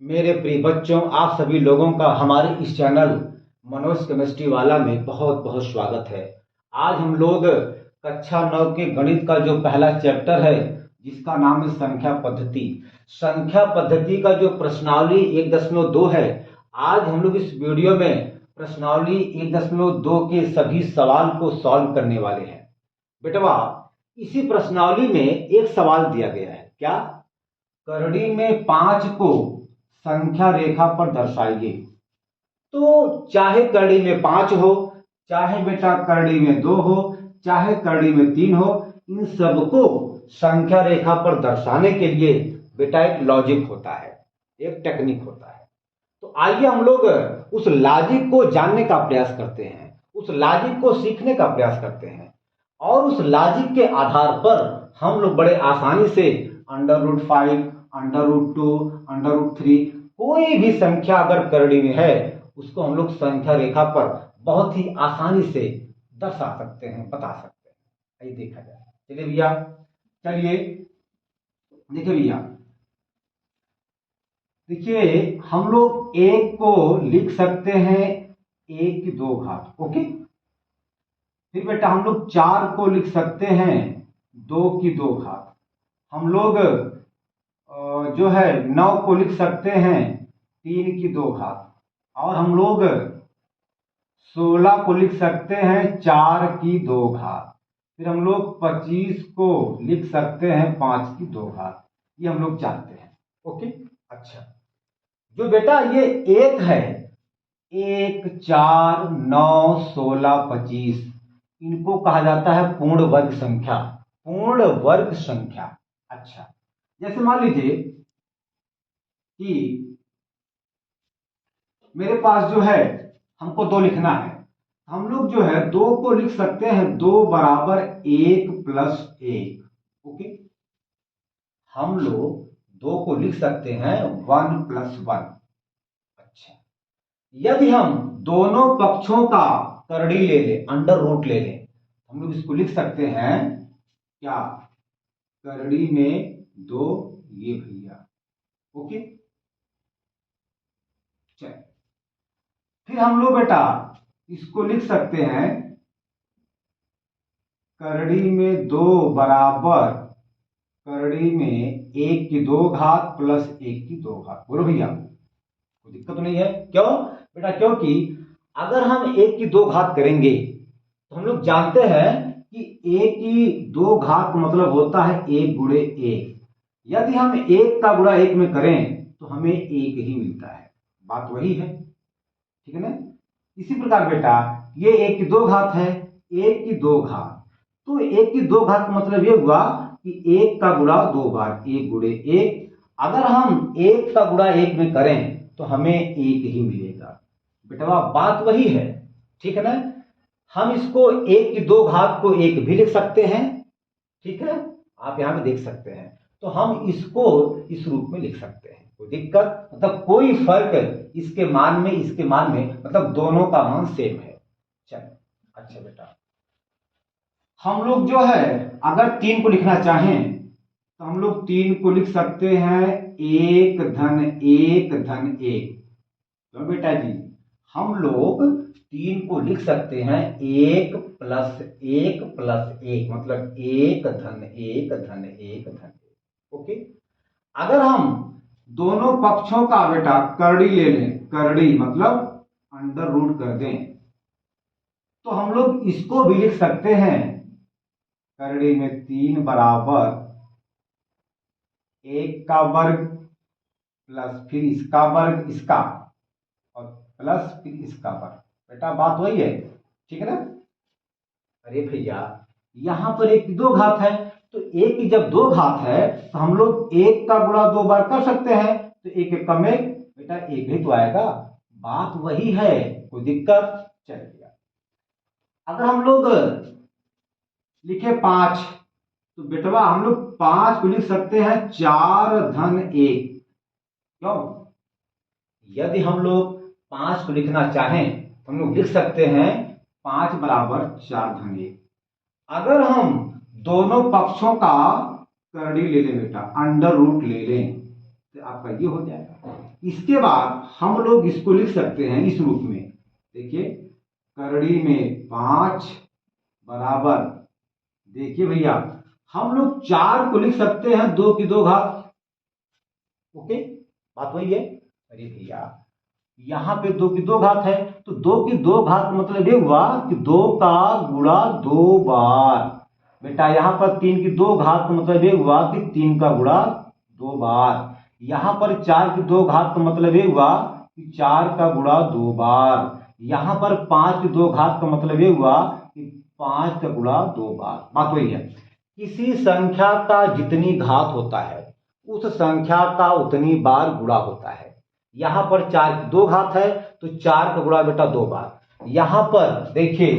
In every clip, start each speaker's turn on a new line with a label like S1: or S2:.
S1: मेरे प्रिय बच्चों, आप सभी लोगों का हमारे इस चैनल मनोज केमिस्ट्री वाला में बहुत बहुत स्वागत है। आज हम लोग कक्षा 9 के गणित का जो पहला चैप्टर है जिसका नाम है संख्या पद्धति। संख्या पद्धति का जो प्रश्नावली 1.2 है, आज हम लोग इस वीडियो में प्रश्नावली 1.2 के सभी सवाल को सॉल्व करने वाले हैं। बेटवा, इसी प्रश्नावली में एक सवाल दिया गया है, क्या? करड़ी में 5 को संख्या रेखा पर दर्शाइए। तो चाहे करड़ी में 5 हो, चाहे बेटा करड़ी में 2 हो, चाहे करड़ी में 3 हो, इन सबको संख्या रेखा पर दर्शाने के लिए बेटा एक लॉजिक होता है, एक टेक्निक होता है। तो आइए हम लोग उस लॉजिक को जानने का प्रयास करते हैं, उस लॉजिक को सीखने का प्रयास करते हैं, और उस लॉजिक के आधार पर हम लोग बड़े आसानी से √5, √2, √3 कोई भी संख्या अगर करड़ी में है उसको हम लोग संख्या रेखा पर बहुत ही आसानी से दर्शा सकते हैं, बता सकते हैं। आइए देखा जाए। चलिए भैया, चलिए देखिए भैया, देखिए हम लोग एक को लिख सकते हैं 1 की 2 घात, ओके। फिर बेटा हम लोग 4 को लिख सकते हैं 2 की 2 घात। हम लोग जो है 9 को लिख सकते हैं 3 की 2 घात। और हम लोग 16 को लिख सकते हैं 4 की 2 घात। फिर हम लोग 25 को लिख सकते हैं 5 की 2 घात। ये हम लोग जानते हैं, ओके। अच्छा, जो बेटा ये एक है, 1, 4, 9, 16, 25, इनको कहा जाता है पूर्ण वर्ग संख्या, पूर्ण वर्ग संख्या। अच्छा, जैसे मान लीजिए कि मेरे पास जो है, हमको 2 लिखना है। हम लोग जो है 2 को लिख सकते हैं 2 बराबर 1 प्लस 1, ओके। हम लोग 2 को लिख सकते हैं 1 प्लस 1। अच्छा, यदि हम दोनों पक्षों का करड़ी ले लें, अंडर रूट ले लें, हम लोग इसको लिख सकते हैं क्या? करड़ी में 2, ये भैया, ओके। चलिए, फिर हम लोग बेटा इसको लिख सकते हैं करड़ी में 2 बराबर करड़ी में 1 की 2 घात प्लस 1 की 2 घात। बोलो भैया, कोई दिक्कत तो नहीं है? क्यों बेटा? क्योंकि अगर हम 1 की 2 घात करेंगे तो हम लोग जानते हैं कि 1 की 2 घात का मतलब होता है 1 गुणे 1। यदि हम 1 का गुणा 1 में करें तो हमें 1 ही मिलता है। बात वही है, ठीक है ना? इसी प्रकार बेटा ये 1 की 2 घात है, 1 की 2 घात, तो 1 की 2 घात का मतलब ये हुआ कि 1 का गुणा 2 बार, 1 गुणे 1। अगर हम 1 का गुणा 1 में करें तो हमें 1 ही मिलेगा। बेटा बात वही है, ठीक है ना? हम इसको 1 की 2 घात को 1 भी लिख सकते हैं, ठीक है, आप यहां पे देख सकते हैं। तो हम इसको इस रूप में लिख सकते हैं, कोई दिक्कत मतलब कोई फर्क इसके मान में इसके मान में, मतलब दोनों का मान सेम है। चलो, अच्छा बेटा, हम लोग जो है अगर 3 को लिखना चाहें तो हम लोग 3 को लिख सकते हैं 1 धन 1 धन 1। तो बेटा जी हम लोग 3 को लिख सकते हैं 1 प्लस 1 प्लस 1, मतलब 1 धन 1 धन 1 धन 1, ओके। अगर हम दोनों पक्षों का बेटा करड़ी ले लें, करड़ी मतलब अंडर रूट कर दें, तो हम लोग इसको भी लिख सकते हैं करड़ी में 3 बराबर 1 का वर्ग प्लस फिर इसका वर्ग, इसका, और प्लस फिर इसका वर्ग। बेटा बात वही है, ठीक है ना? अरे भैया, यहां पर 1 की 2 घात है, तो 1 की जब 2 घात है तो हम लोग 1 का गुणा 2 बार कर सकते हैं, तो 1 1 कम 1, बेटा 1 ही तो आएगा। बात वही है, कोई दिक्कत? चलिए, अगर हम लोग लिखे 5 तो बेटवा हम लोग 5 को लिख सकते हैं 4 धन 1। क्यों? यदि हम लोग 5 को लिखना चाहें तो हम लोग लिख सकते हैं 5 बराबर 4 धन 1। अगर हम दोनों पक्षों का करड़ी ले लें बेटा, अंडर रूट ले लें, तो आपका ये हो जाएगा। इसके बाद हम लोग इसको लिख सकते हैं इस रूप में, देखिए करड़ी में 5 बराबर, देखिए भैया हम लोग 4 को लिख सकते हैं 2 की 2 घात। ओके, बात वही है। अरे भैया यहां पे 2 की 2 घात है, तो 2 की 2 घात मतलब ये हुआ कि 2 का गुणा 2 बार। बेटा यहां पर 3 की 2 घात का मतलब ये हुआ कि 3 का गुणा 2 बार। यहां पर 4 की 2 घात का मतलब ये हुआ कि 4 का गुणा 2 बार। यहां पर 5 की 2 घात का मतलब ये हुआ कि 5 का गुणा 2 बार। बात वही है, किसी संख्या का जितनी घात होता है उस संख्या का उतनी बार गुणा होता है। यहां पर 4 की 2 घात है तो 4 का गुणा बेटा 2 बार। यहां पर देखिए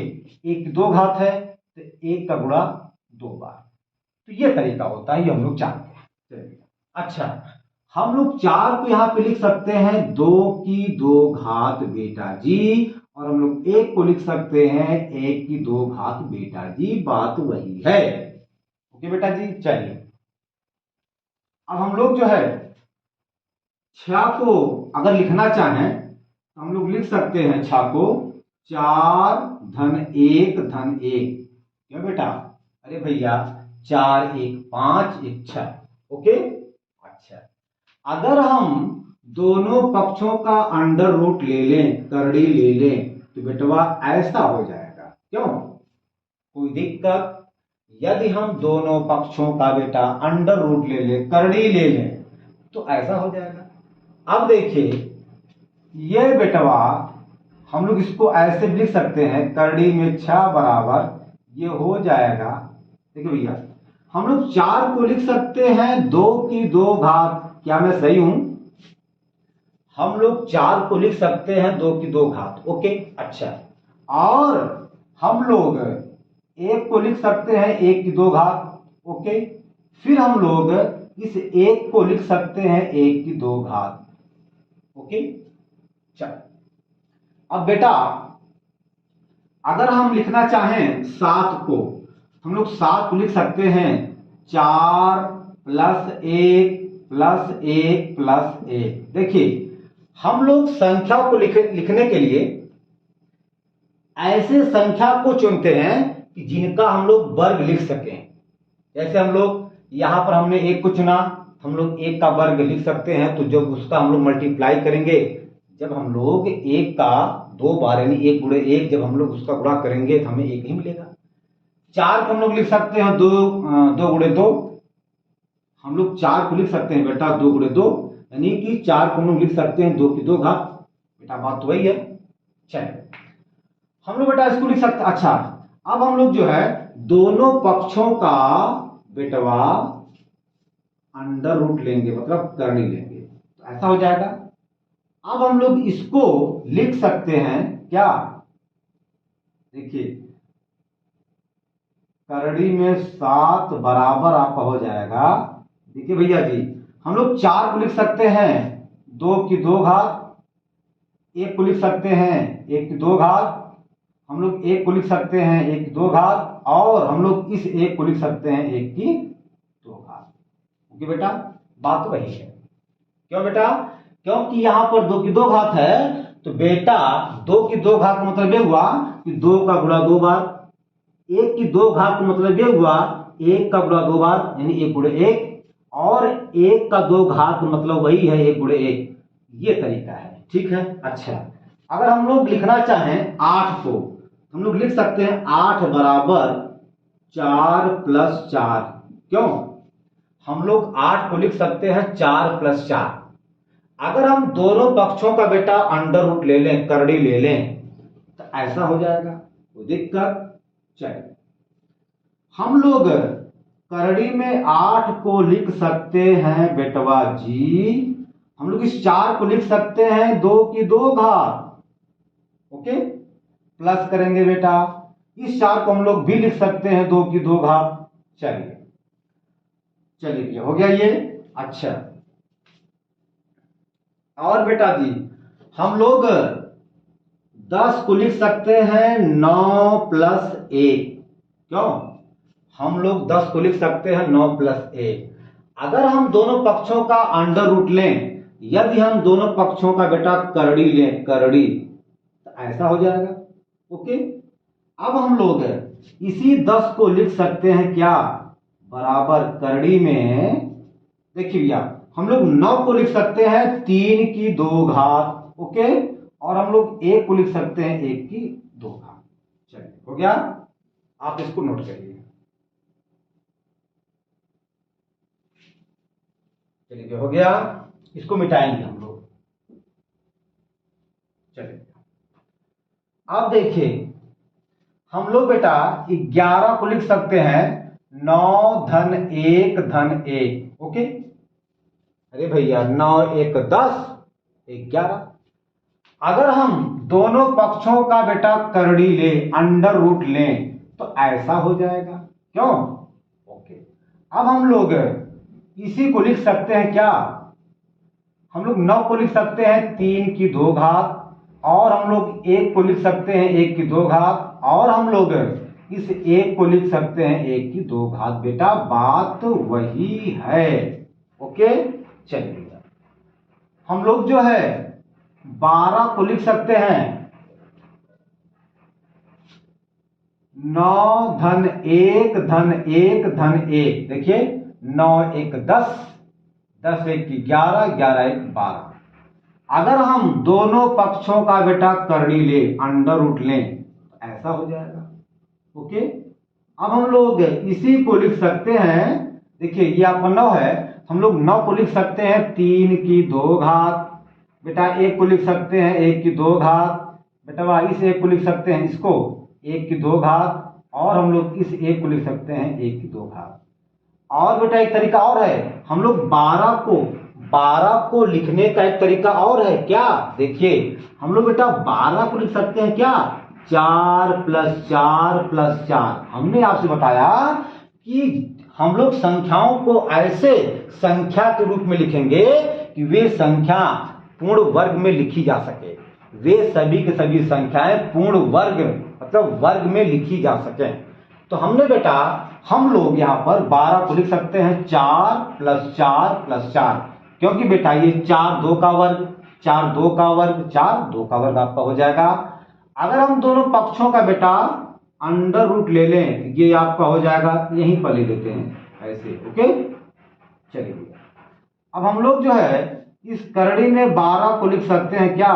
S1: 1 की 2 घात है तो 1 का गुणा 2 बार। तो ये तरीका होता है, ये हम लोग जानते हैं। चलिए अच्छा, हम लोग 4 को यहां पे लिख सकते हैं 2 की 2 घात बेटा जी, और हम लोग 1 को लिख सकते हैं 1 की 2 घात बेटा जी। बात वही है। ओके बेटा जी, चलिए अब हम लोग जो है 6 को अगर लिखना चाहें तो हम लोग लिख सकते हैं 6 को 4 धन 1 धन 1। क्यों बेटा? अरे भैया 4 1 5 1 6। ओके, अच्छा अगर हम दोनों पक्षों का अंडर रूट ले लें, करड़ी ले लें, तो बेटवा ऐसा हो जाएगा। क्यों, कोई दिक्कत? यदि हम दोनों पक्षों का बेटा अंडर रूट ले लें, करड़ी ले लें, तो ऐसा हो जाएगा। अब देखिए ये बेटवा हम लोग इसको ऐसे भी लिख सकते हैं, करड़ी में 6 बराबर ये हो जाएगा। देखिए भैया हम लोग 4 को लिख सकते हैं 2 की 2 घात। क्या मैं सही हूं? हम लोग 4 को लिख सकते हैं 2 की 2 घात। ओके, अच्छा और हम लोग 1 को लिख सकते हैं 1 की 2 घात। ओके, फिर हम लोग इस 1 को लिख सकते हैं 1 की 2 घात। ओके, चल अब बेटा अगर हम लिखना चाहें 7 को, हम लोग 7 को लिख सकते हैं 4 प्लस 1 प्लस 1 प्लस 1। देखिए हम लोग संख्या को लिखने के लिए ऐसे संख्या को चुनते हैं कि जिनका हम लोग वर्ग लिख सकें। जैसे हम लोग यहां पर हमने 1 को चुना, हम लोग 1 का वर्ग लिख सकते हैं, तो जब उसका हम लोग मल्टीप्लाई करेंगे, जब हम लोग 1 का 2 बार यानी 1 गुणे 1 जब हम लोग उसका गुणा करेंगे तो हमें 1 ही मिलेगा। 4 को हम लोग लिख सकते हैं 2 गुणे 2। हम लोग 4 को लिख सकते हैं बेटा 2 गुणे 2, यानी कि 4 को हम लोग लिख सकते हैं 2 की 2 घात। बेटा बात तो वही है। चलिए हम लोग बेटा इसको लिख सकते हैं। अच्छा अब हम लोग जो है दोनों पक्षों का बेटवा अंडर रूट लेंगे, मतलब करनी लेंगे, तो ऐसा हो जाएगा। अब हम लोग इसको लिख सकते हैं क्या? देखिए करड़ी में 7 बराबर आपका हो जाएगा। देखिए भैया जी हम लोग 4 को लिख सकते हैं 2 की 2 घात, 1 को लिख सकते हैं 1 की 2 घात, हम लोग 1 को लिख सकते हैं 1 की 2 घात, और हम लोग इस 1 को लिख सकते हैं 1 की 2 घात। ओके बेटा, बात वही है। क्यों बेटा? क्योंकि यहां पर 2 की 2 घात है, तो बेटा 2 की 2 घात का मतलब ये हुआ कि 2 का गुणा 2 बार। 1 की 2 घात का मतलब ये हुआ 1 का गुणा 2 बार, यानी 1 गुणे 1, और 1 का 2 घात मतलब वही है 1 गुणे 1। ये तरीका है, ठीक है। अच्छा अगर हम लोग लिखना चाहें 8 को, हम लोग लिख सकते हैं 8 बराबर 4 प्लस 4। क्यों? हम लोग 8 को लिख सकते हैं 4 प्लस 4। अगर हम दोनों पक्षों का बेटा अंडर रूट ले लें, करड़ी ले लें, तो ऐसा हो जाएगा। कोई दिक्कत? चलिए हम लोग करड़ी में 8 को लिख सकते हैं बेटवा जी, हम लोग इस 4 को लिख सकते हैं 2 की 2 घात। ओके, प्लस करेंगे बेटा, इस 4 को हम लोग भी लिख सकते हैं 2 की 2 घात। चलिए चलिए हो गया ये। अच्छा और बेटा जी हम लोग 10 को लिख सकते हैं 9 प्लस 1। क्यों? हम लोग 10 को लिख सकते हैं 9 प्लस 1। अगर हम दोनों पक्षों का अंडर रूट लें, यदि हम दोनों पक्षों का बेटा करड़ी लें, करड़ी, तो ऐसा हो जाएगा। ओके, अब हम लोग इसी 10 को लिख सकते हैं क्या, बराबर करड़ी में, देखिए भैया हम लोग 9 को लिख सकते हैं 3 की 2 घात। ओके, और हम लोग 1 को लिख सकते हैं 1 की 2 घात। चलिए हो गया, आप इसको नोट करिए। चलिए हो गया, इसको मिटाएंगे हम लोग। चलिए अब देखिए, हम लोग बेटा 11 को लिख सकते हैं 9 धन 1 धन 1। ओके, अरे भैया 9 1 10 11। अगर हम दोनों पक्षों का बेटा करड़ी ले, अंडर रूट लें, तो ऐसा हो जाएगा। क्यों? ओके, अब हम लोग इसी को लिख सकते हैं क्या, हम लोग 9 को लिख सकते हैं 3 की 2 घात, और हम लोग 1 को लिख सकते हैं 1 की 2 घात, और हम लोग इस 1 को लिख सकते हैं 1 की 2 घात। बेटा बात वही है। ओके, चलिए हम लोग जो है 12 को लिख सकते हैं 9 धन 1 धन 1 धन 1। देखिए 9 1 10, 10 1 11, 11 1 12। अगर हम दोनों पक्षों का बेटा करड़ी ले, अंडर रूट लें, तो ऐसा हो जाएगा। ओके, अब हम लोग इसी को लिख सकते हैं, देखिए ये आपका 9 है, हम लोग 9 को लिख सकते हैं 3 की 2 घात। बेटा 1 को लिख सकते हैं 1 की 2 घात। बेटा इस 1 को लिख सकते हैं इसको 1 की 2 घात, और हम लोग इस 1 को लिख सकते हैं 1 की 2 घात। और बेटा एक तरीका और है, हम लोग 12 को लिखने का एक तरीका और है क्या, देखिए हम लोग बेटा 12 को लिख सकते हैं क्या, 4 + 4 + 4। हमने आपसे बताया कि हम लोग संख्याओं को ऐसे संख्या के रूप में लिखेंगे कि वे संख्या पूर्ण वर्ग में लिखी जा सके, वे सभी के सभी संख्याएं पूर्ण वर्ग मतलब वर्ग में लिखी जा सके। तो हमने बेटा हम लोग यहाँ पर 12 को लिख सकते हैं 4 + 4 + 4, क्योंकि बेटा ये 4 2 का वर्ग, 4 2 का वर्ग, 4 2 का वर्ग आपका हो जाएगा। अगर हम दोनों पक्षों का बेटा अंडर रूट ले लें, ये आपका हो जाएगा, यहीं पर ले लेते हैं ऐसे। ओके, चलिए अब हम लोग जो है इस करड़ी में 12 को लिख सकते हैं क्या,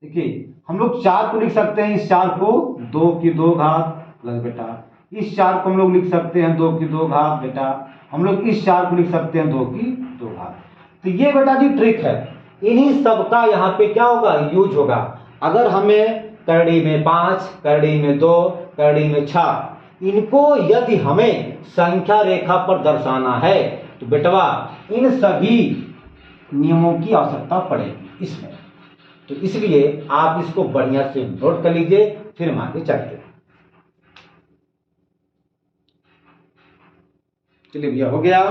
S1: देखिए हम लोग 4 को लिख सकते हैं, इस 4 को 2 की 2 घात प्लस बेटा इस 4 को हम लोग लिख सकते हैं 2 की 2 घात। बेटा हम लोग इस 4 को लिख सकते हैं 2 की 2 घात। तो ये बेटा जी ट्रिक है, इन्हीं सबका यहाँ पे क्या होगा, यूज होगा। अगर हमें करड़ी में 5, करड़ी में 2, करड़ी में 6, इनको यदि हमें संख्या रेखा पर दर्शाना है, तो बेटवा इन सभी नियमों की आवश्यकता पड़ेगी इसमें। तो इसलिए आप इसको बढ़िया से नोट कर लीजिए, फिर हम आगे चलते हैं। चलिए भैया हो गया।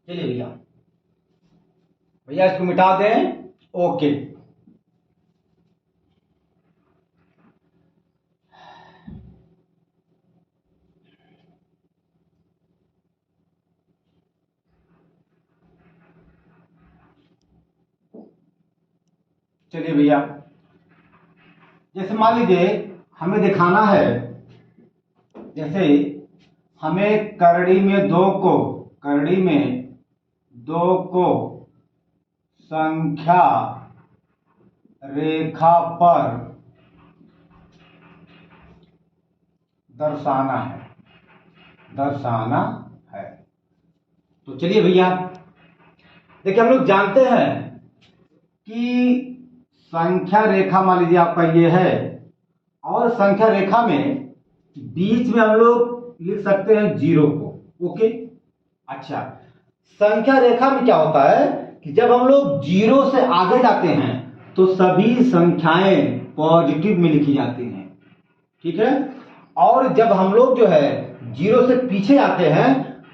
S1: चलिए भैया, भैया इसको मिटा दें। ओके, चलिए भैया, जैसे मान लीजिए हमें दिखाना है, जैसे हमें करड़ी में 2 को संख्या रेखा पर दर्शाना है। तो चलिए भैया, देखिए हम लोग जानते हैं कि संख्या रेखा मान लीजिए आपका ये है, और संख्या रेखा में बीच में हम लोग लिख सकते हैं 0 को। ओके, अच्छा संख्या रेखा में क्या होता है कि जब हम लोग 0 से आगे जाते हैं तो सभी संख्याएं पॉजिटिव में लिखी जाती हैं, ठीक है, और जब हम लोग जो है 0 से पीछे आते हैं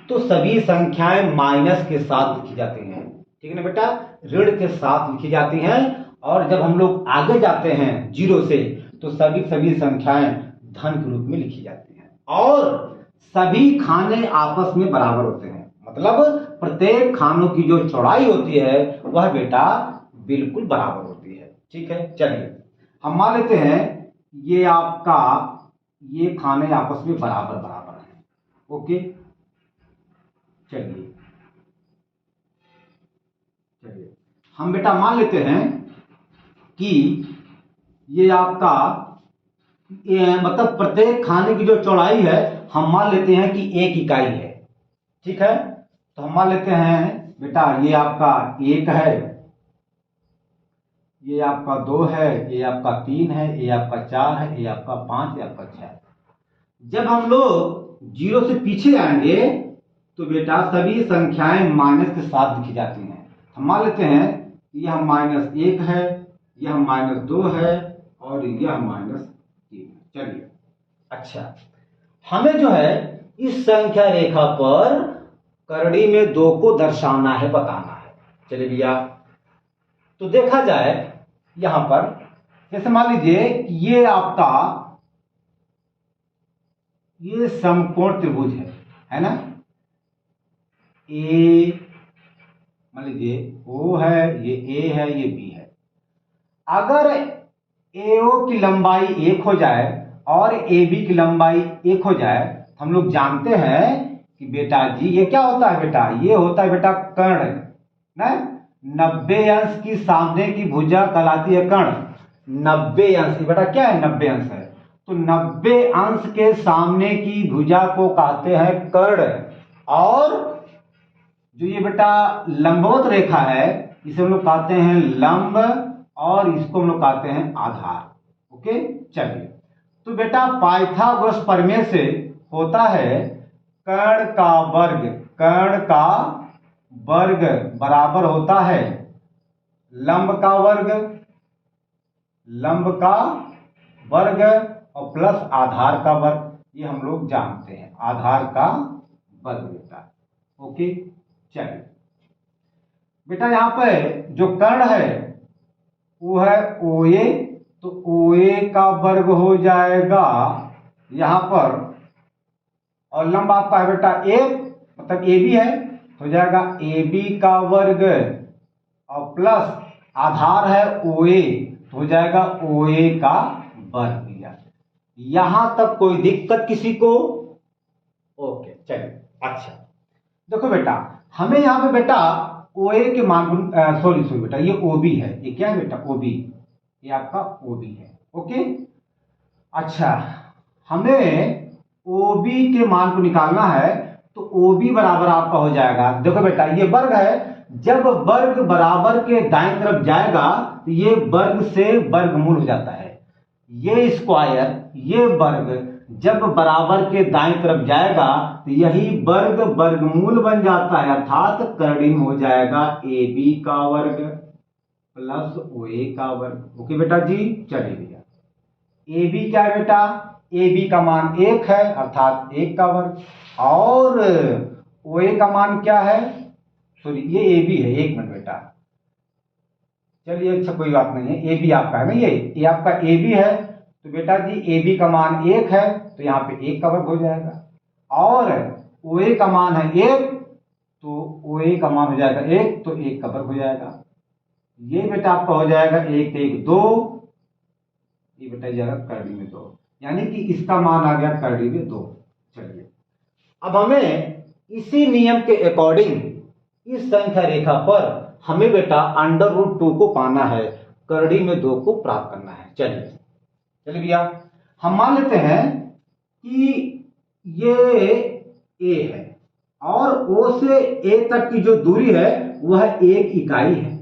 S1: तो सभी संख्याएं माइनस के साथ लिखी जाती हैं, ठीक है ना बेटा, ऋण के साथ लिखी जाती हैं। और जब हम लोग आगे जाते हैं 0 से तो सभी संख्याएं धन के रूप में लिखी जाती हैं और सभी खाने आपस में बराबर होते हैं। मतलब प्रत्येक खानों की जो चौड़ाई होती है वह बेटा बिल्कुल बराबर होती है। ठीक है, चलिए हम मान लेते हैं ये आपका ये खाने आपस में बराबर बराबर हैं। ओके, चलिए हम बेटा मान लेते हैं कि ये आपका मतलब प्रत्येक खाने की जो चौड़ाई है हम मान लेते हैं कि 1 इकाई है। ठीक है, तो हम मान लेते हैं बेटा ये आपका 1 है, ये आपका 2 है, ये आपका 3 है, ये आपका 4 है, ये आपका 5, ये आपका 6। जब हम लोग 0 से पीछे जाएंगे तो बेटा सभी संख्याएं माइनस के साथ लिखी जाती हैं। हम मान लेते हैं यह -1 है, यह -2 है और यह -3 है। चलिए, अच्छा हमें जो है इस संख्या रेखा पर करड़ी में 2 को दर्शाना है, बताना है। चलिए भैया, तो देखा जाए यहां पर जैसे मान लीजिए ये आपका ये समकोण त्रिभुज है ना, ए मान लीजिए ओ है, ये ए है, ये बी है। अगर एओ की लंबाई 1 हो जाए और ए बी की लंबाई 1 हो जाए, हम लोग जानते हैं कि बेटा जी ये क्या होता है बेटा, ये होता है बेटा कर्ण ना। 90 अंश की सामने की भुजा कहलाती है कर्ण। 90 अंश बेटा क्या है, 90 अंश है, तो 90 अंश के सामने की भुजा को कहते हैं कर्ण। और जो ये बेटा लंबवत रेखा है इसे हम लोग कहते हैं लंब और इसको हम लोग कहते हैं आधार। ओके, चलिए तो बेटा पाइथागोरस प्रमेय से होता है कर्ण का वर्ग बराबर होता है लंब का वर्ग और प्लस आधार का वर्ग। ये हम लोग जानते हैं, आधार का वर्ग बेटा। ओके, चलिए बेटा यहां पे जो कर्ण है वो है OA, तो OA का वर्ग हो जाएगा यहां पर, और लंब आपका है बेटा 1 मतलब AB है, हो जाएगा AB का वर्ग और प्लस आधार है OA, तो हो जाएगा OA का वर्ग दिया। यहां तक कोई दिक्कत किसी को? ओके, चलिए अच्छा देखो बेटा हमें यहां पे बेटा OA के मान सॉरी बेटा ये OB है, ये क्या है बेटा OB, ये आपका OB है। ओके, अच्छा हमें OB के मान को निकालना है, तो OB बराबर आपका हो जाएगा, देखो बेटा ये वर्ग है, जब वर्ग बराबर के दाएं तरफ जाएगा तो ये वर्ग से वर्गमूल हो जाता है। ये स्क्वायर ये वर्ग जब बराबर के दाएं तरफ जाएगा तो यही वर्ग वर्गमूल बन जाता है, अर्थात करड़ी में हो जाएगा AB का वर्ग प्लस OA का वर्ग। ओके बेटा जी, चलिए भैया AB क्या है बेटा, AB का मान 1 है अर्थात 1 का वर्ग, और OA का मान क्या है, सॉरी ये AB है, 1 मिनट बेटा, चलिए अच्छा कोई बात नहीं है, AB आपका है ना, ये आपका AB है, तो बेटा जी AB का मान 1 है तो यहाँ पे 1 का वर्ग हो जाएगा, और OA का मान है 1 तो OA का मान हो जाएगा 1 तो 1 का वर्ग हो जाएगा। ये बेटा आपका हो जाएगा 1 1 2, ये बेटा जाएगा करड़ी में 2, यानी कि इसका मान आ गया करड़ी में 2। चलिए अब हमें इसी नियम के अकॉर्डिंग इस संख्या रेखा पर हमें बेटा √2 को पाना है, करड़ी में 2 को प्राप्त करना है। चलिए भैया हम मान लेते हैं कि ये A है और O से A तक की जो दूरी है वह 1 इकाई है,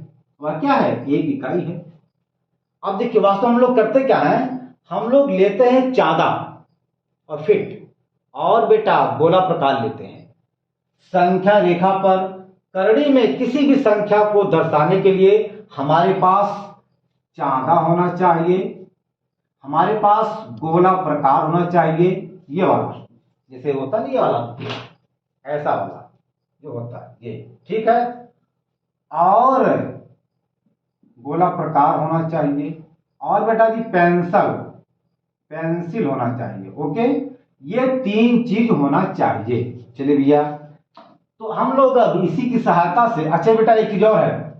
S1: वह क्या है 1 इकाई है। अब देखिए वास्तव हम लोग करते क्या है, हम लोग लेते हैं चांदा और फिट और बेटा गोला प्रकार लेते हैं। संख्या रेखा पर करड़ी में किसी भी संख्या को दर्शाने के लिए हमारे पास चांदा होना चाहिए, हमारे पास गोला प्रकार होना चाहिए, ये वाला जैसे होता नहीं, ये वाला ऐसा वाला जो होता है ये, ठीक है। और गोला प्रकार होना चाहिए, और बेटा जी पेंसिल होना चाहिए। ओके, ये 3 चीज होना चाहिए। चलिए भैया, तो हम लोग अब इसी की सहायता से, अच्छा बेटा एक चीज और है,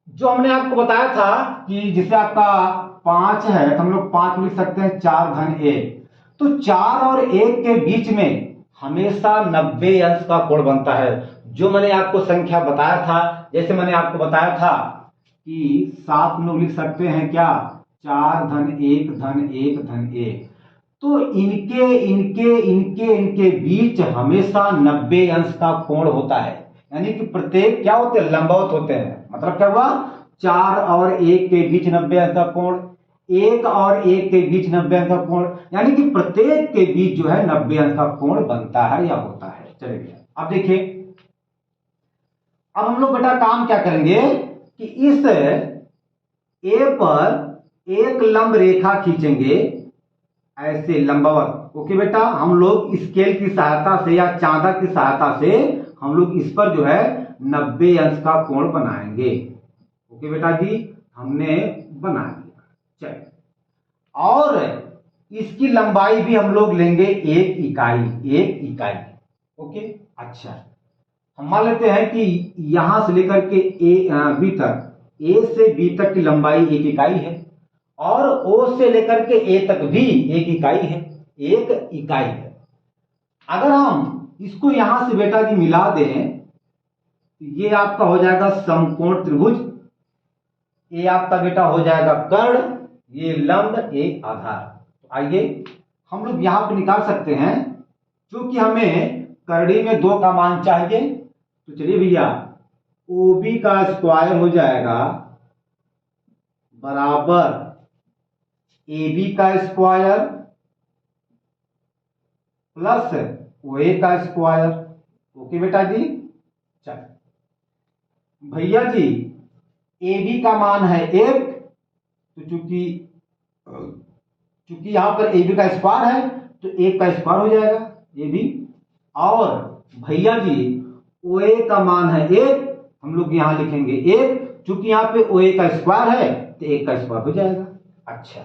S1: जो हमने आपको बताया था कि जैसे आपका 5 है तो हम लोग 5 लिख सकते हैं 4 घन 1, तो 4 और 1 के बीच में हमेशा 90 अंश का कोण बनता है। जो मैंने आपको संख्या बताया था, जैसे मैंने आपको बताया था कि 7 लोग लिख सकते हैं क्या, 4 धन 1 धन 1 धन 1, तो इनके इनके इनके इनके बीच हमेशा 90 अंश का कोण होता है। यानी कि प्रत्येक क्या होते हैं, लंबवत होते हैं। मतलब क्या हुआ, 4 और 1 के बीच 90 अंश का कोण, 1 और 1 के बीच 90 अंश का कोण, यानी कि प्रत्येक के बीच जो है 90 अंश का कोण बनता है या होता है। चलिए अब देखिए, अब हम लोग बेटा काम क्या करेंगे कि इस ए पर एक लंब रेखा खींचेंगे, ऐसे लंबवत। ओके बेटा, हम लोग स्केल की सहायता से या चांदा की सहायता से हम लोग इस पर जो है 90 अंश का कोण बनाएंगे। ओके बेटा जी, हमने बना दिया। चलिए, और इसकी लंबाई भी हम लोग लेंगे 1 इकाई, 1 इकाई। ओके, अच्छा, हम मान लेते हैं कि यहां से लेकर के बी तक, ए से बी तक की लंबाई 1 इकाई है, और ओ से लेकर के ए तक भी 1 इकाई है, 1 इकाई है। अगर हम इसको यहां से बेटा जी मिला दें तो ये आपका हो जाएगा समकोण त्रिभुज, ये आपका बेटा हो जाएगा कर्ण, ये लंब, ये आधार। तो आइए हम लोग यहां पे निकाल सकते हैं, क्योंकि हमें करड़ी में 2 का मान चाहिए। तो चलिए भैया, ओबी का स्क्वायर हो जाएगा बराबर AB का स्क्वायर प्लस OA का स्क्वायर। ओके बेटा जी, चल भैया जी, AB का मान है 1, तो चूंकि यहां पर AB का स्क्वायर है तो 1 का स्क्वायर हो जाएगा ये भी, और भैया जी OA का मान है 1, हम लोग यहां लिखेंगे 1, चूंकि यहां पे OA का स्क्वायर है तो 1 का स्क्वायर हो जाएगा। अच्छा,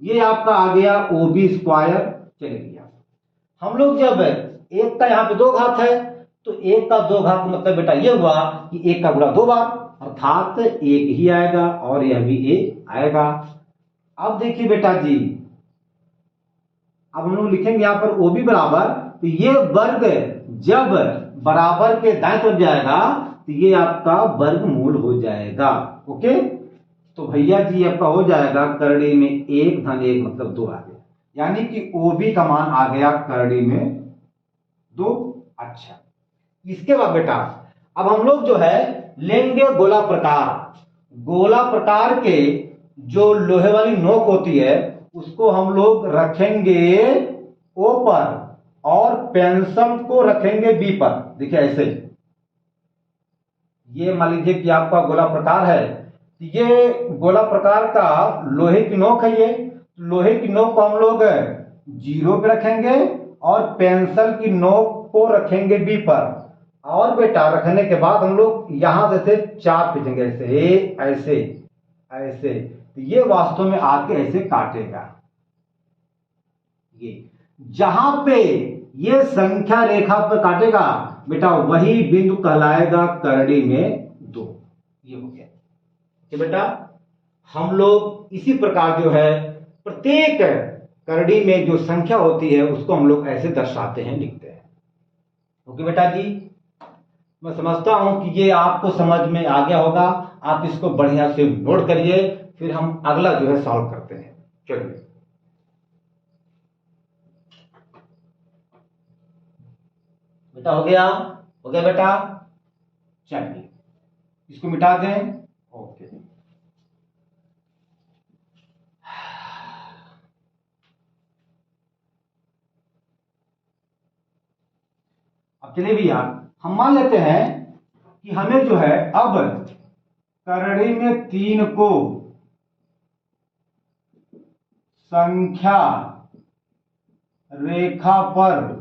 S1: ये आपका आ गया OB स्क्वायर। चलिए भैया, हम लोग जब 1 का यहाँ पे 2 घात है तो 1 का 2 घात मतलब बेटा ये हुआ कि 1 का गुणा 2 बार, अर्थात 1 ही आएगा, और यह भी 1 आएगा। अब देखिए बेटा जी, अब हम लोग लिखेंगे यहां पर OB बराबर, तो ये वर्ग जब बराबर के दाएं तरफ जाएगा तो ये आपका वर्गमूल हो जाएगा। ओके, तो भैया जी आपका हो जाएगा करड़ी में 1 धन 1 मतलब 2 आ गया, यानी कि OB का मान आ गया करड़ी में 2। अच्छा, इसके बाद बेटा अब हम लोग जो है लेंगे गोला प्रकार। गोला प्रकार के जो लोहे वाली नोक होती है उसको हम लोग रखेंगे O पर, और पेंसिल को रखेंगे B पर। देखिए ऐसे, ये मान लीजिए कि आपका गोला प्रकार है, ये गोला प्रकार का लोहे की नोक है, ये लोहे की नोक को हम लोग 0 पे रखेंगे और पेंसिल की नोक को रखेंगे B पर, और बेटा रखने के बाद हम लोग यहां से 4 खींचेंगे, ऐसे ऐसे ऐसे, तो ये वास्तव में आके ऐसे काटेगा। ये जहां पे ये संख्या रेखा पर काटेगा बेटा वही बिंदु कहलाएगा करड़ी में 2। ये हो गया कि बेटा हम लोग इसी प्रकार जो है प्रत्येक करड़ी में जो संख्या होती है उसको हम लोग ऐसे दर्शाते हैं, लिखते हैं। ओके बेटा जी, मैं समझता हूं कि ये आपको समझ में आ गया होगा। आप इसको बढ़िया से नोट करिए, फिर हम अगला जो है सॉल्व करते हैं। चलिए बेटा, हो गया बेटा, चलिए इसको मिटा दें। ओके, अब चलिए भैया, हम मान लेते हैं कि हमें जो है अब करड़ी में 3 को संख्या रेखा पर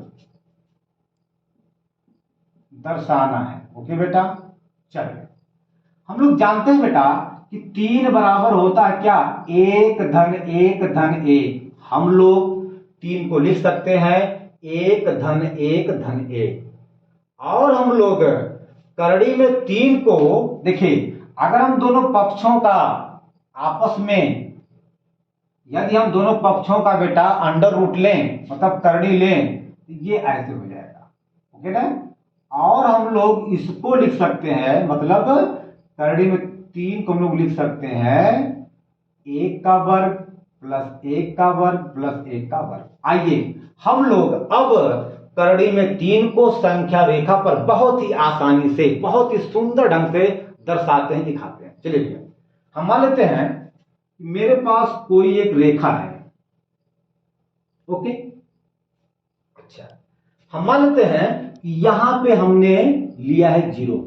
S1: दर्शाना है। ओके बेटा, चलिए हम लोग जानते हैं बेटा कि 3 बराबर होता है क्या, 1 धन 1 धन 1। हम लोग 3 को लिख सकते हैं 1 धन 1 धन 1। और हम लोग करड़ी में 3 को देखिए, अगर हम दोनों पक्षों का आपस में, यदि हम दोनों पक्षों का बेटा अंडर रूट लें, मतलब करड़ी लें, तो ये ऐसे हो जाएगा, ओके ना। और हम लोग इसको लिख सकते हैं, मतलब करड़ी में 3 को हम लोग लिख सकते हैं 1 का वर्ग प्लस 1 का वर्ग प्लस 1 का वर्ग। आइए हम लोग अब करड़ी में 3 को संख्या रेखा पर बहुत ही आसानी से, बहुत ही सुंदर ढंग से दर्शाते हैं, दिखाते हैं। चलिए भैया हम मान लेते हैं मेरे पास कोई एक रेखा है, ओके। अच्छा, हम मान लेते हैं यहां पे हमने लिया है 0।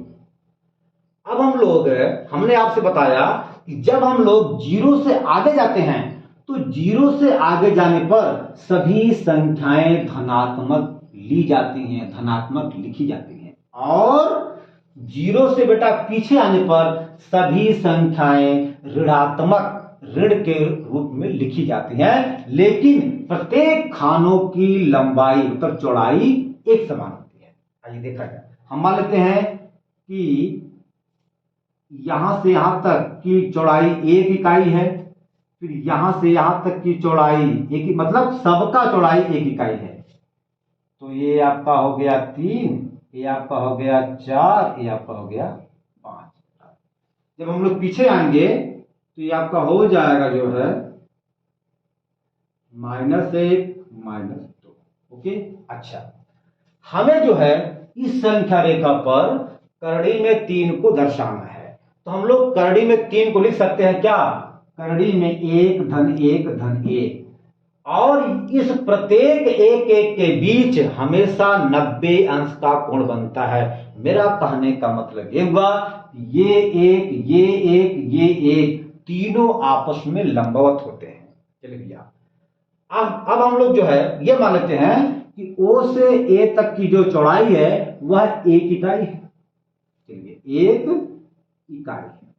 S1: अब हम लोग, हमने आपसे बताया कि जब हम लोग 0 से आगे जाते हैं तो 0 से आगे जाने पर सभी संख्याएं धनात्मक ली जाती हैं, धनात्मक लिखी जाती हैं। और 0 से बेटा पीछे आने पर सभी संख्याएं ऋणात्मक, ऋण के रूप में लिखी जाती हैं, लेकिन प्रत्येक खानों की लंबाई मतलब चौड़ाई एक समान होती है। आइए देखा जाए, हम मान लेते हैं कि यहां से यहां तक की चौड़ाई 1 इकाई है, फिर यहां से यहां तक की चौड़ाई एक, मतलब सबका चौड़ाई 1 इकाई है। तो ये आपका हो गया 3, ये आपका हो गया 4, ये आपका हो गया 5। जब हम लोग पीछे आएंगे तो ये आपका हो जाएगा जो है -1 -2, ओके। अच्छा, हमें जो है इस संख्या रेखा पर करड़ी में 3 को दर्शाना है, तो हम लोग करड़ी में 3 को लिख सकते हैं क्या, करड़ी में 1 धन 1 धन 1। और इस प्रत्येक 1 1 के बीच हमेशा 90 अंश का कोण बनता है। मेरा कहने का मतलब ये हुआ, ये एक, ये एक, ये एक, तीनों आपस में लंबवत होते हैं। चलिए भैया अब हम लोग जो है ये मान लेते हैं कि O से A तक की जो चौड़ाई है वह 1 इकाई है। चलिए 1 इकाई है।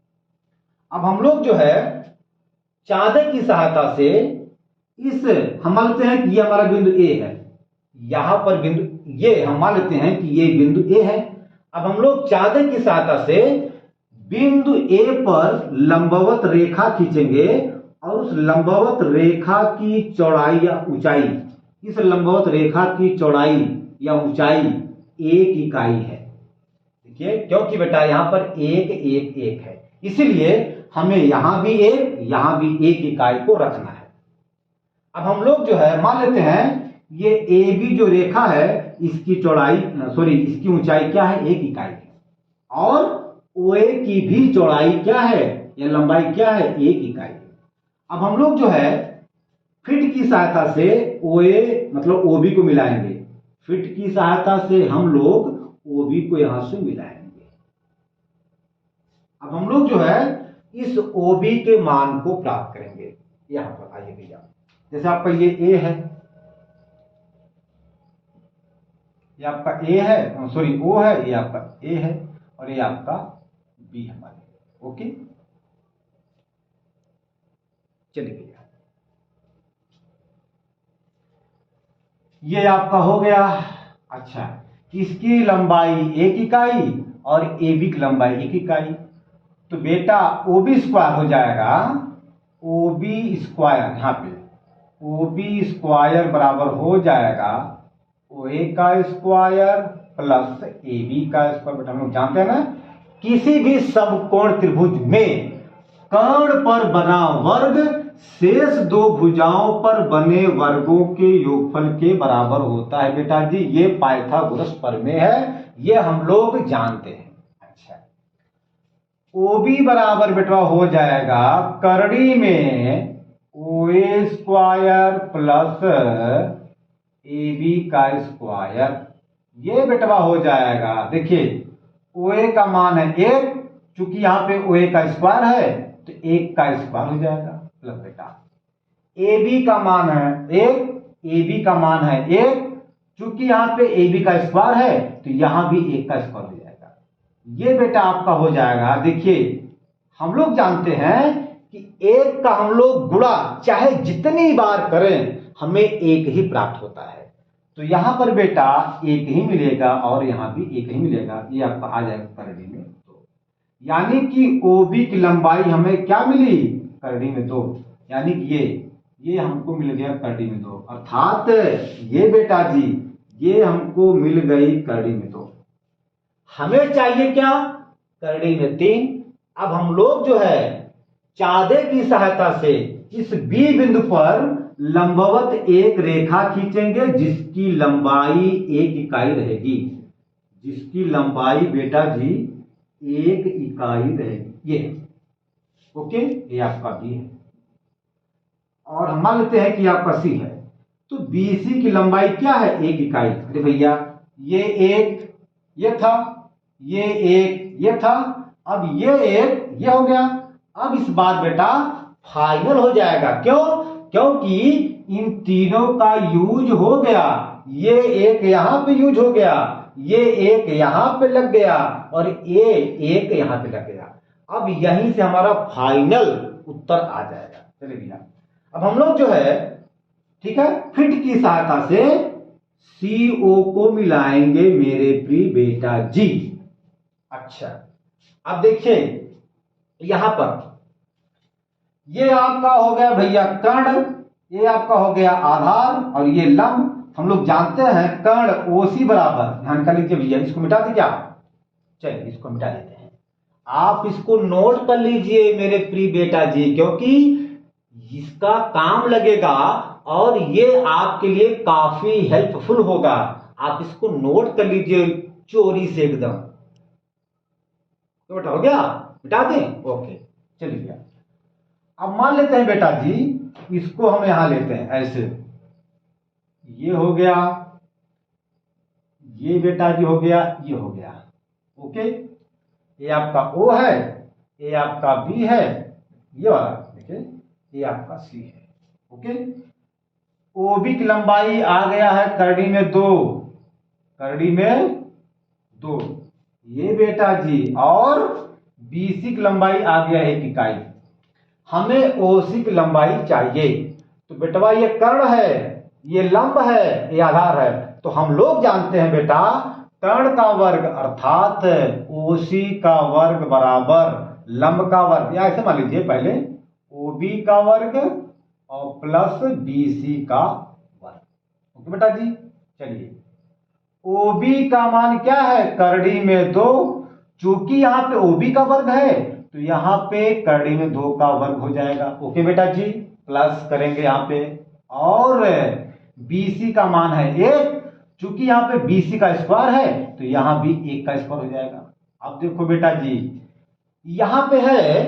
S1: अब हम लोग जो है चाँदे की सहायता से इस, हम मान लेते हैं कि ये हमारा बिंदु A है, यहां पर बिंदु, ये हम मान लेते हैं कि ये बिंदु A है। अब हम लोग चाँदे की सहायता से बिंदु A पर लंबवत रेखा खींचेंगे और उस लंबवत रेखा की चौड़ाई या ऊंचाई, इस लंबवत रेखा की चौड़ाई या ऊंचाई 1 इकाई है। देखिए, क्योंकि बेटा यहां पर 1 1 1 है, इसीलिए हमें यहां भी 1 इकाई को रखना है। अब हम लोग जो है मान लेते हैं ये ए बी जो रेखा है इसकी चौड़ाई, इसकी ऊंचाई क्या है, 1 इकाई है। और OA की भी चौड़ाई क्या है या लंबाई क्या है, 1 इकाई है। अब हम लोग जो है फिट की सहायता से OA मतलब OB को मिलाएंगे, फिट की सहायता से हम लोग OB को यहां से मिलाएंगे। अब हम लोग जो है इस OB के मान को प्राप्त करेंगे। यहां पर आइए भैया, जैसे आपका ये A है, ये आपका A है, O है, ये आपका A है और ये आपका B हमारे, ओके। चलिए भैया ये आपका हो गया। अच्छा, इसकी लंबाई 1 इकाई और AB की लंबाई 1 इकाई, तो बेटा OB स्क्वायर हो जाएगा, OB स्क्वायर, यहाँ पे OB स्क्वायर बराबर हो जाएगा OA का स्क्वायर प्लस AB का स्क्वायर। बेटा हम लोग जानते हैं ना, किसी भी समकोण त्रिभुज में कर्ण पर बना वर्ग शेष 2 भुजाओं पर बने वर्गों के योगफल के बराबर होता है। बेटा जी ये पाइथागोरस प्रमेय है, ये हम लोग जानते हैं। अच्छा, OB बराबर बेटा हो जाएगा करड़ी में OA स्क्वायर प्लस AB का स्क्वायर, ये बेटवा हो जाएगा। देखिए OA का मान है 1, चूंकि यहां पे OA का स्क्वायर है तो 1 का स्क्वायर हो जाएगा, प्लस बेटा AB का मान है 1, AB का मान है 1, चूंकि यहां पे AB का स्क्वायर है तो यहां भी 1 का स्क्वायर हो जाएगा। ये बेटा आपका हो जाएगा। देखिए हम लोग जानते हैं कि एक का हम लोग गुणा चाहे जितनी बार करें हमें एक ही प्राप्त होता है। तो यहां पर बेटा एक ही मिलेगा और यहां भी एक ही मिलेगा। ये आपका आ जाएगा करड़ी में 2, यानी कि ओबी की लंबाई हमें क्या मिली, करड़ी में 2, यानी कि ये हमको मिल गया करड़ी में 2, अर्थात ये बेटा जी ये हमको मिल गई करड़ी में 2। हमें चाहिए क्या, करड़ी में 3। अब हम लोग जो है चाँदे की सहायता से इस बी बिंदु पर लंबवत एक रेखा खींचेंगे जिसकी लंबाई 1 इकाई रहेगी, जिसकी लंबाई बेटा जी 1 इकाई रहेगी। ये ओके, ये आपका बी है और हम मान लेते हैं कि आपका सी है। तो बीसी की लंबाई क्या है, 1 इकाई। अरे भैया ये एक ये था, ये एक ये था, अब ये एक ये हो गया। अब इस बार बेटा फाइनल हो जाएगा। क्यों, क्योंकि इन तीनों का यूज हो गया। ये एक यहां पे यूज हो गया, ये एक यहां पे लग गया और ये एक यहां पे लग गया। अब यहीं से हमारा फाइनल उत्तर आ जाएगा। चलिए भैया अब हम लोग जो है ठीक है फिट की सहायता से CO को मिलाएंगे मेरे प्रिय बेटा जी। अच्छा अब देखिए यहां पर ये आपका हो गया भैया कर्ण, ये आपका हो गया आधार और ये लंब। हम लोग जानते हैं कर्ण OC बराबर, ध्यान कर लीजिए भैया, इसको मिटा दीजिए आप, चलिए इसको मिटा देते हैं। आप इसको नोट कर लीजिए मेरे प्रिय बेटा जी, क्योंकि इसका काम लगेगा और ये आपके लिए काफी हेल्पफुल होगा। आप इसको नोट कर लीजिए चोरी से एकदम। तो बेटा हो गया, मिटा दें, ओके। चलिए भैया अब मान लेते हैं बेटा जी इसको हम यहां लेते हैं ऐसे, ये हो गया, ये बेटा जी हो गया, ये हो गया, ओके। ये आपका O है, ये आपका B है, ये वाला देखिए ये आपका C है, ओके। OB की लंबाई आ गया है करड़ी में 2, करड़ी में 2 ये बेटा जी, और BC की लंबाई आ गया 1 इकाई। हमें OC की लंबाई चाहिए। तो बेटवा ये कर्ण है, ये लंब है, ये आधार है। तो हम लोग जानते हैं बेटा कर्ण का वर्ग अर्थात OC का वर्ग बराबर लंब का वर्ग, या ऐसे मान लीजिए पहले OB का वर्ग और प्लस BC का वर्ग, ओके बेटा जी। चलिए OB का मान क्या है, करड़ी में 2, चूंकि यहाँ पे OB का वर्ग है तो यहाँ पे करड़ी में 2 का वर्ग हो जाएगा, ओके बेटा जी। प्लस करेंगे यहाँ पे, और BC का मान है 1, चूंकि यहाँ पे BC का स्क्वायर है तो यहाँ भी 1 का स्क्वायर हो जाएगा। अब देखो बेटा जी यहाँ पे है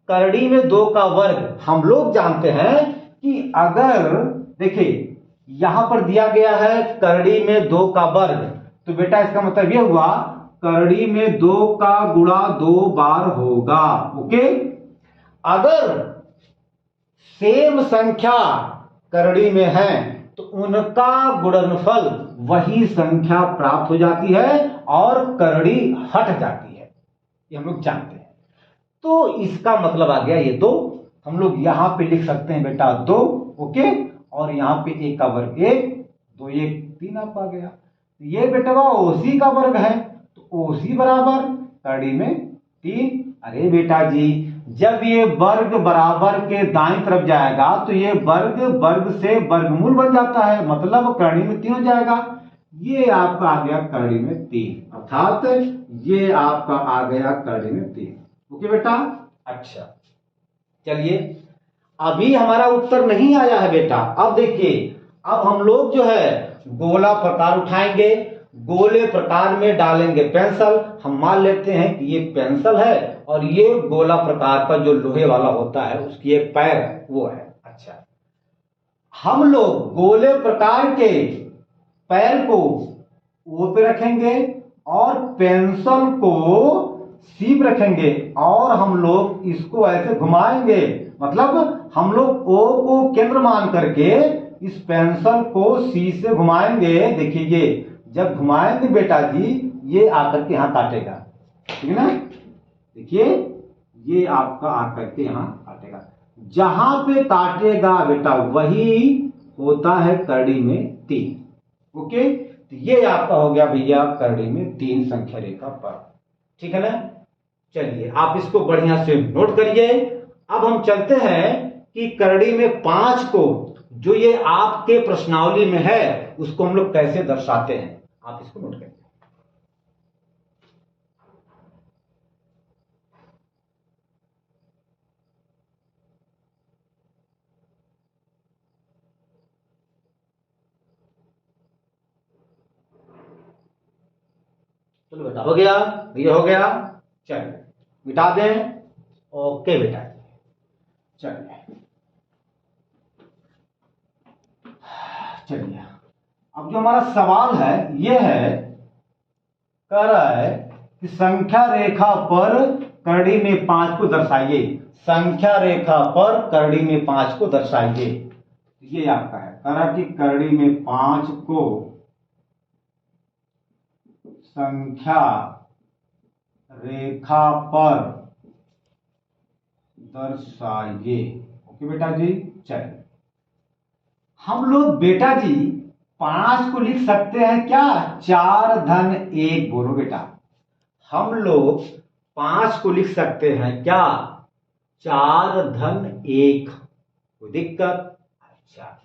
S1: करड़ी में 2 का वर्ग। हम लोग जानते हैं कि अगर देखिए यहां पर दिया गया है करड़ी में 2 का वर्ग, तो बेटा इसका मतलब यह हुआ करड़ी में 2 का गुणा 2 बार होगा, ओके। अगर सेम संख्या करड़ी में है तो उनका गुणनफल वही संख्या प्राप्त हो जाती है और करड़ी हट जाती है, ये हम लोग जानते हैं। तो इसका मतलब आ गया ये 2, हम लोग यहां पे लिख सकते हैं बेटा 2, ओके। और यहाँ पे 1 का वर्ग 1, 2 1 3 आपका आ गया। ये बेटा OC का वर्ग है तो OC बराबर करड़ी में 3। अरे बेटा जी जब ये वर्ग बराबर के दाईं तरफ जाएगा तो ये वर्ग वर्ग से वर्गमूल बन जाता है, मतलब करड़ी में 3 हो जाएगा। ये आपका आ गया करड़ी में 3, अर्थात ये आपका आ गया करड़ी में 3, ओके बेटा। अच्छा चलिए अभी हमारा उत्तर नहीं आया है बेटा। अब देखिए अब हम लोग जो है गोला प्रकार उठाएंगे, गोले प्रकार में डालेंगे पेंसिल। हम मान लेते हैं कि ये पेंसिल है और ये गोला प्रकार का जो लोहे वाला होता है उसकी एक पैर वो है। अच्छा हम लोग गोले प्रकार के पैर को O पे रखेंगे और पेंसिल को C पे रखेंगे और हम लोग इसको ऐसे घुमाएंगे, मतलब हम लोग O को केंद्र मान करके इस पेंसिल को C से घुमाएंगे। देखिए जब घुमाएंगे बेटा जी ये आकर के यहां काटेगा, ठीक है ना। देखिए ये आपका आकर के यहाँ काटेगा, जहां पे काटेगा बेटा वही होता है करड़ी में 3। ओके, तो ये आपका हो गया भैया करड़ी में 3 संख्या रेखा पर। ठीक है ना। चलिए आप इसको बढ़िया से नोट करिए। अब हम चलते हैं कि करड़ी में 5 को जो ये आपके प्रश्नावली में है उसको हम लोग कैसे दर्शाते हैं, आप इसको नोट करिए। चलो बेटा हो गया, ये हो गया, चलिए मिटा दें। ओके बेटा, चलिए चलिए अब जो हमारा सवाल है ये है, कह रहा है कि संख्या रेखा पर करड़ी में 5 को दर्शाइए। संख्या रेखा पर करड़ी में 5 को दर्शाइए। ये आपका है, कह रहा कि करड़ी में 5 को संख्या रेखा पर दर्शाइए। ओके बेटा जी। चलिए हम लोग बेटा जी 5 को लिख सकते हैं क्या 4 धन 1, बोलो बेटा। हम लोग 5 को लिख सकते हैं क्या 4 धन 1, कोई दिक्कत? अच्छा,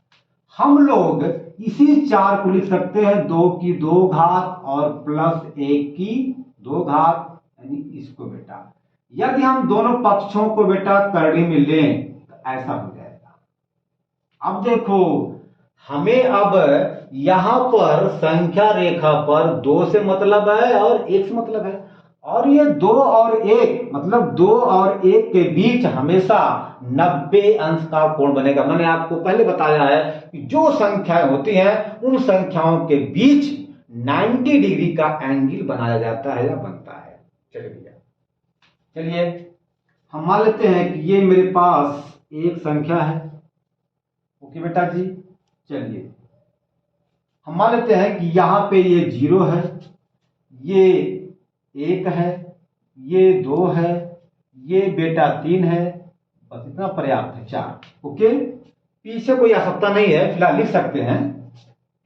S1: हम लोग इसी 4 को लिख सकते हैं 2 की 2 घात और प्लस 1 की 2 घात, यानी इसको बेटा यदि हम दोनों पक्षों को बेटा करड़ी में लें तो ऐसा हो जाएगा। अब देखो हमें अब यहां पर संख्या रेखा पर 2 से मतलब है और 1 से मतलब है, और ये 2 और 1 मतलब 2 और 1 के बीच हमेशा 90 अंश का कोण बनेगा। मैंने आपको पहले बताया है कि जो संख्याएं होती हैं उन संख्याओं के बीच 90 डिग्री का एंगल बनाया जाता है या बनता है। चलिए भैया, चलिए हम मान लेते हैं कि ये मेरे पास एक संख्या है। ओके बेटा जी। चलिए हम मान लेते हैं कि यहां पे ये 0 है, ये 1 है, ये 2 है, ये बेटा 3 है, बस इतना पर्याप्त है 4। ओके, पीछे कोई आवश्यकता नहीं है, फिलहाल लिख सकते हैं,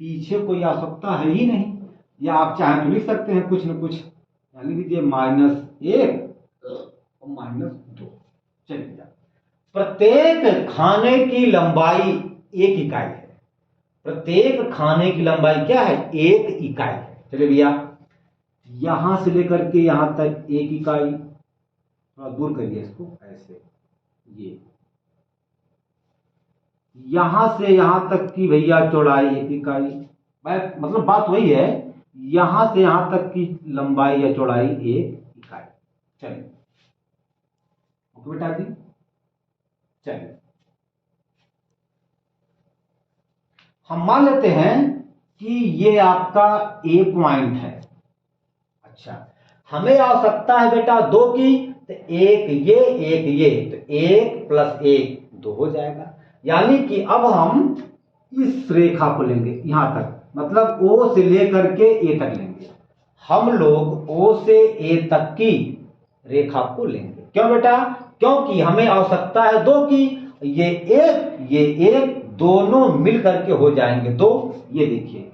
S1: पीछे कोई आवश्यकता है ही नहीं, या आप चाहें तो लिख सकते हैं कुछ न कुछ, लिख लीजिए -1 और -2। चलिए प्रत्येक खाने की लंबाई 1 इकाई है। प्रत्येक खाने की लंबाई क्या है 1 इकाई है। चलिए भैया यहां से लेकर के यहां तक 1 इकाई, थोड़ा दूर करिए इसको ऐसे, ये यहां से यहां तक की भैया चौड़ाई 1 इकाई, मतलब बात वही है, यहां से यहां तक की लंबाई या चौड़ाई 1 इकाई। चलिए ओके बेटा जी। चलिए हम मान लेते हैं कि ये आपका ए पॉइंट है। अच्छा, हमें आवश्यकता है बेटा 2 की, तो 1 ये, तो 1 + 1 2 हो जाएगा। यानी कि अब हम इस रेखा को लेंगे यहां तक, मतलब O से लेकर के A तक लेंगे। हम लोग O से A तक की रेखा को लेंगे। क्यों बेटा? क्योंकि हमें आवश्यकता है 2 की, ये एक दोनों मिल करके हो जाएंगे 2। ये देखिए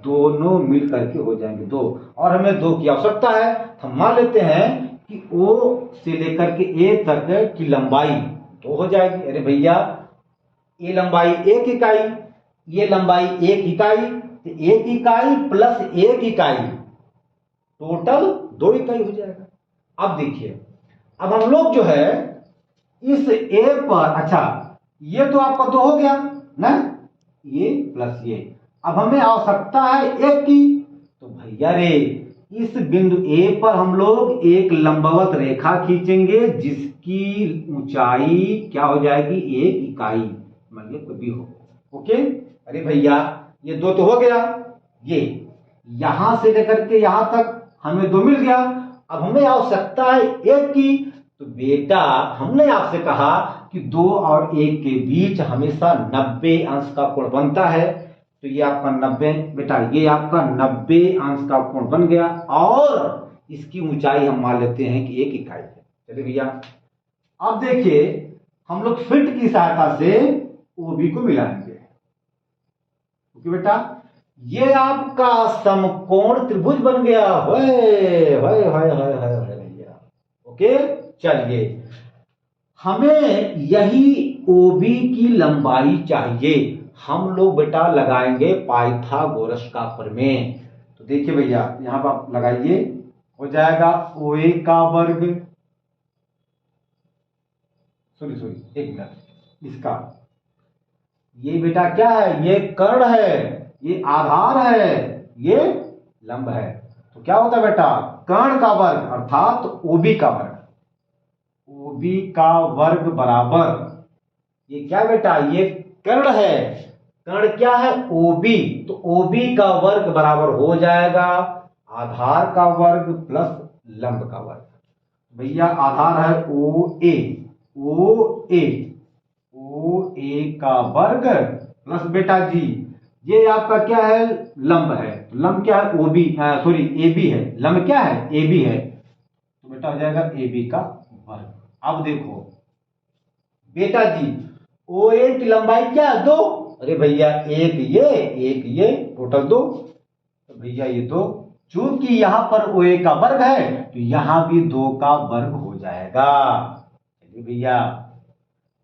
S1: दोनों मिल करके हो जाएंगे 2, और हमें 2 की आवश्यकता है। हम मान लेते हैं कि O से लेकर के A तक की लंबाई 2 हो जाएगी। अरे भैया ये लंबाई 1 इकाई, ये लंबाई 1 इकाई, तो 1 इकाई प्लस 1 इकाई टोटल 2 इकाई हो जाएगा। अब देखिए, अब हम लोग जो है इस A पर, अच्छा ये तो आपका 2 हो गया ना, ये प्लस ये, अब हमें आवश्यकता है 1 की, तो भैया रे इस बिंदु A पर हम लोग एक लंबवत रेखा खींचेंगे जिसकी ऊंचाई क्या हो जाएगी 1 इकाई, मान लीजिए कोई भी हो। ओके, अरे भैया ये 2 तो हो गया, ये यहां से लेकर के यहां तक हमें 2 मिल गया। अब हमें आवश्यकता है 1 की, तो बेटा हमने आपसे कहा कि 2 और 1 के बीच हमेशा 90 अंश का कोण बनता है, तो ये आपका 90 बेटा, ये आपका 90 अंश का कोण बन गया। और इसकी ऊंचाई हम मान लेते हैं कि 1 इकाई है। चलिए भैया, अब देखिए हम लोग फीट की सहायता से ओबी को मिलाएंगे। ओके बेटा, ये आपका समकोण त्रिभुज बन गया। भैया ओके, चलिए हमें यही ओबी की लंबाई चाहिए। हम लोग बेटा लगाएंगे पाइथागोरस का प्रमेय। तो देखिए भैया, यहां पर आप लगाइए, हो जाएगा OA का वर्ग, सॉरी एक मिनट, इसका ये बेटा क्या है, ये कर्ण है, ये आधार है, ये लंब है। तो क्या होता है बेटा, कर्ण का वर्ग अर्थात OB का वर्ग, OB का वर्ग बराबर, ये क्या बेटा, ये कर्ण है, कर्ण क्या है, OB, तो OB का वर्ग बराबर हो जाएगा आधार का वर्ग प्लस लंब का वर्ग। भैया आधार है OA, OA का वर्ग प्लस बेटा जी ये आपका क्या है, लंब है, तो लंब क्या है, OB, सॉरी AB है, लंब क्या है, AB है, तो बेटा हो जाएगा AB का वर्ग। अब देखो बेटा जी OA की लंबाई क्या है, 2, अरे भैया एक ये टोटल 2, तो भैया ये 2, चूंकि यहां पर OA का वर्ग है तो यहां भी 2 का वर्ग हो जाएगा। चलिए भैया,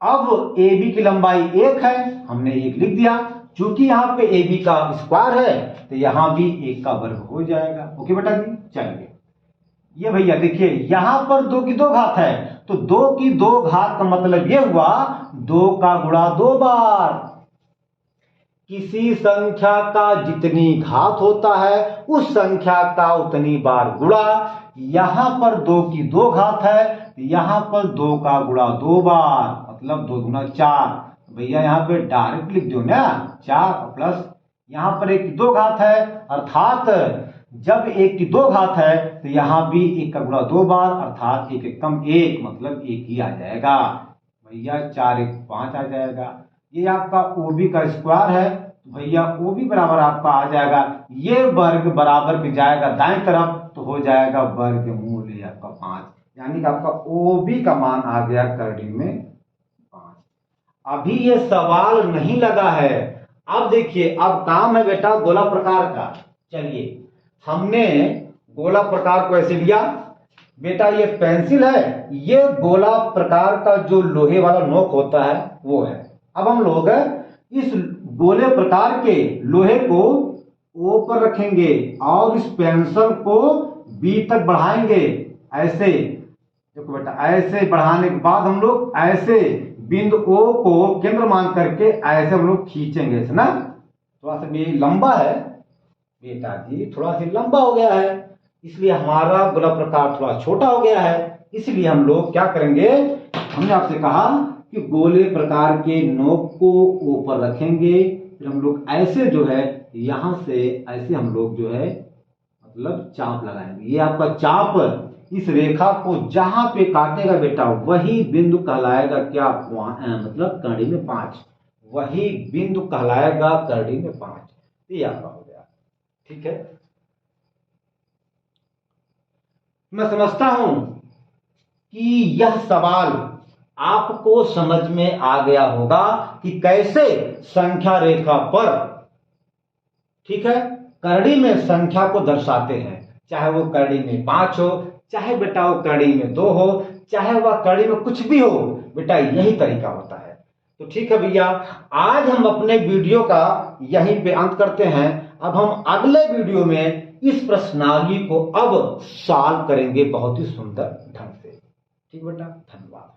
S1: अब AB की लंबाई 1 है, हमने 1 लिख दिया, चूंकि यहां पे AB का स्क्वायर है तो यहां भी 1 का वर्ग हो जाएगा। ओके बेटा जी, चलिए ये भैया देखिए यहां पर 2 की 2 घात है, तो 2 की 2 घात का मतलब ये हुआ 2 का गुणा 2 बार। किसी संख्या का जितनी घात होता है उस संख्या का उतनी बार गुणा। यहां पर 2 की 2 घात है, यहां पर 2 का गुणा 2 बार, मतलब 2 गुना 4। भैया यहां पे डायरेक्ट लिख दो ना, 4 प्लस यहां पर 1 की 2 घात है, अर्थात जब 1 की 2 घात है तो यहां भी 1 का गुणा 2 बार, अर्थात 1 एक कम 1, मतलब 1 ही आ जाएगा। भैया 4 1 5 आ जाएगा। ये आपका OB का स्क्वायर है, तो भैया OB बराबर आपका आ जाएगा, ये वर्ग बराबर के जाएगा दाएं तरफ, तो हो जाएगा वर्गमूल है आपका 5, यानी कि आपका OB का मान आ गया करड़ी में 5। अभी ये सवाल नहीं लगा है, अब देखिए अब काम है बेटा गोला प्रकार का। चलिए हमने गोला प्रकार को ऐसे लिया बेटा, ये पेंसिल है, ये गोला प्रकार का जो लोहे वाला नोक होता है वो है। अब हम लोग इस गोले प्रकार के लोहे को O पर रखेंगे और इस पेंसिल को B तक बढ़ाएंगे, ऐसे देखो बेटा, ऐसे बढ़ाने के बाद हम लोग ऐसे बिंदु O को केंद्र मान करके ऐसे हम लोग खींचेंगे ना। थोड़ा सा ये लंबा है बेटा जी, थोड़ा सा लंबा हो गया है, इसलिए हमारा गोला प्रकार थोड़ा छोटा हो गया है। इसलिए हम लोग क्या करेंगे, हमने आपसे कहा कि गोले प्रकार के नोक को ऊपर रखेंगे, फिर हम लोग ऐसे जो है यहां से ऐसे हम लोग जो है मतलब चाप लगाएंगे। ये आपका चाप इस रेखा को जहां पे काटेगा बेटा वही बिंदु कहलाएगा क्या, मतलब करड़ी में 5, वही बिंदु कहलाएगा करड़ी में 5। ये आपका हो गया, ठीक है। मैं समझता हूं कि यह सवाल आपको समझ में आ गया होगा कि कैसे संख्या रेखा पर, ठीक है, करड़ी में संख्या को दर्शाते हैं, चाहे वो करड़ी में 5 हो, चाहे बेटा वो करड़ी में 2 हो, चाहे वह करड़ी में कुछ भी हो, बेटा यही तरीका होता है। तो ठीक है भैया, आज हम अपने वीडियो का यहीं पे अंत करते हैं। अब हम अगले वीडियो में इस प्रश्नावली को अब सॉल्व करेंगे बहुत ही सुंदर ढंग से। ठीक बेटा, धन्यवाद।